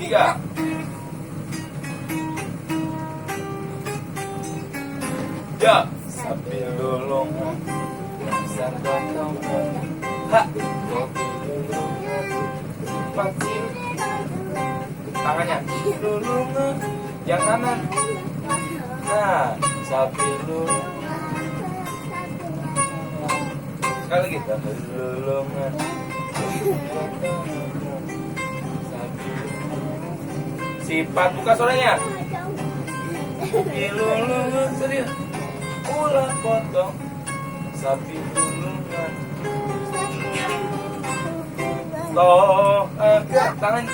3. Ya, sapi lulungan sang gotong. Ha, kopi lulungan pacil. Tangannya lulungan yang kanan. Nah, sapi lulungan. Sekali lagi, sapi lulungan. Sifat buka suaranya. Sapi lulungan serius. Ulah potong. Sapi lulungan. Toh agak tangan.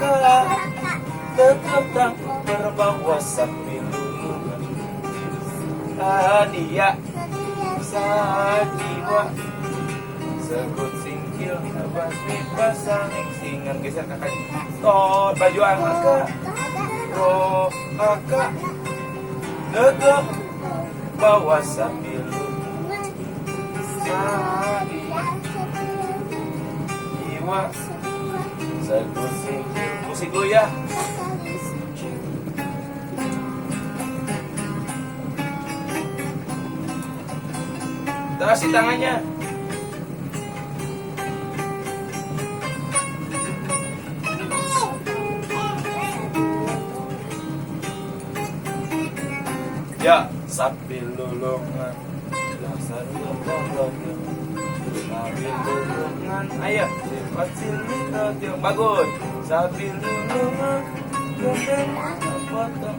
Kala tetap tak terbawa sapi lulungan. Hadiah sajiwa. Sebut singkil nabas pasang singan geser kakak. Toh baju angka. Toh kakak. Negep bawa sapi lulungan. Jiwa sebut singkil. Musik dulu ya. Terasi tangannya. Ya, sapi lulungan. Dasar lulungan. Sapi lulungan. Ayo, sifat sini radio. Bagus. Sapi lulungan. Potong.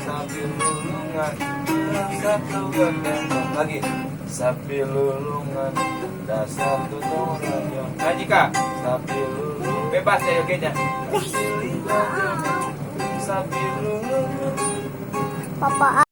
Sapi lulungan. Satu gotong. Lagi. Sapi lulungan. Dasar lulungan. Nah, jika sapi lulungan. Bebas ya yoginya. Sapi lulungan. Papa